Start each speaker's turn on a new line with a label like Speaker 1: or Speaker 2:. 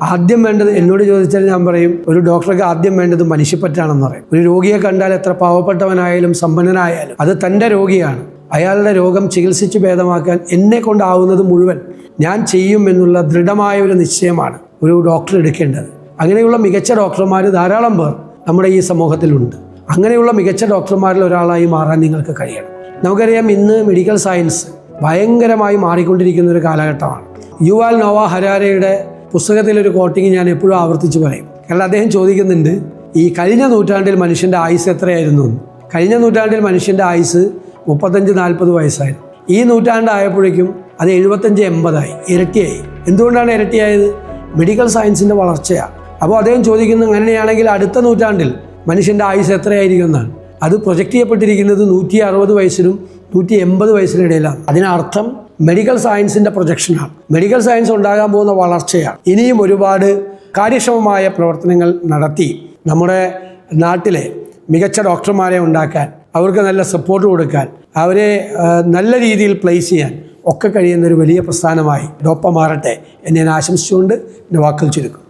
Speaker 1: ആദ്യം വേണ്ടത് എന്നോട് ചോദിച്ചാൽ ഞാൻ പറയും ഒരു ഡോക്ടർക്ക് ആദ്യം വേണ്ടത് മനുഷ്യപ്പറ്റാണെന്ന് പറയും. ഒരു രോഗിയെ കണ്ടാൽ എത്ര പാവപ്പെട്ടവനായാലും സമ്പന്നനായാലും അത് തൻ്റെ രോഗിയാണ്. അയാളുടെ രോഗം ചികിത്സിച്ച് ഭേദമാക്കാൻ എന്നെ കൊണ്ടാവുന്നത് മുഴുവൻ ഞാൻ ചെയ്യും എന്നുള്ള ദൃഢമായ ഒരു നിശ്ചയമാണ് ഒരു ഡോക്ടർ എടുക്കേണ്ടത്. അങ്ങനെയുള്ള മികച്ച ഡോക്ടർമാർ ധാരാളം പേർ നമ്മുടെ ഈ സമൂഹത്തിലുണ്ട്. അങ്ങനെയുള്ള മികച്ച ഡോക്ടർമാരിൽ ഒരാളായി മാറാൻ നിങ്ങൾക്ക് കഴിയണം. നമുക്കറിയാം ഇന്ന് മെഡിക്കൽ സയൻസ് ഭയങ്കരമായി മാറിക്കൊണ്ടിരിക്കുന്ന ഒരു കാലഘട്ടമാണ്. യുവാൽ നോവ ഹരാരയുടെ പുസ്തകത്തിലൊരു കോട്ടിങ് ഞാൻ എപ്പോഴും ആവർത്തിച്ച് പറയും. കാരണം അദ്ദേഹം ചോദിക്കുന്നുണ്ട്, ഈ കഴിഞ്ഞ നൂറ്റാണ്ടിൽ മനുഷ്യൻ്റെ ആയുസ് എത്രയായിരുന്നു എന്ന്. കഴിഞ്ഞ നൂറ്റാണ്ടിൽ മനുഷ്യൻ്റെ ആയുസ് 35-40 വയസ്സായിരുന്നു. ഈ നൂറ്റാണ്ടായപ്പോഴേക്കും അത് 75-80 ഇരട്ടിയായി. എന്തുകൊണ്ടാണ് ഇരട്ടിയായത്? മെഡിക്കൽ സയൻസിൻ്റെ വളർച്ചയാണ്. അപ്പോൾ അദ്ദേഹം ചോദിക്കുന്നത്, അങ്ങനെയാണെങ്കിൽ അടുത്ത നൂറ്റാണ്ടിൽ മനുഷ്യൻ്റെ ആയുസ് എത്രയായിരിക്കും എന്നാണ്. അത് പ്രൊജക്റ്റ് ചെയ്യപ്പെട്ടിരിക്കുന്നത് 160 വയസ്സിനും 180 വയസ്സിനും ഇടയിലാണ്. അതിനർത്ഥം മെഡിക്കൽ സയൻസിൻ്റെ പ്രൊജക്ഷനാണ്. മെഡിക്കൽ സയൻസ് ഉണ്ടാകാൻ പോകുന്ന വളർച്ചയാണ്. ഇനിയും ഒരുപാട് കാര്യക്ഷമമായ പ്രവർത്തനങ്ങൾ നടത്തി നമ്മുടെ നാട്ടിലെ മികച്ച ഡോക്ടർമാരെ ഉണ്ടാക്കാൻ, അവർക്ക് നല്ല സപ്പോർട്ട് കൊടുക്കാൻ, അവരെ നല്ല രീതിയിൽ പ്ലേസ് ചെയ്യാൻ ഒക്കെ കഴിയുന്നൊരു വലിയ പ്രസ്ഥാനമായി ഡോപ്പ മാറട്ടെ എന്ന് ഞാൻ ആശംസിച്ചുകൊണ്ട് എൻ്റെ വാക്കുകൾ ചുരുക്കും.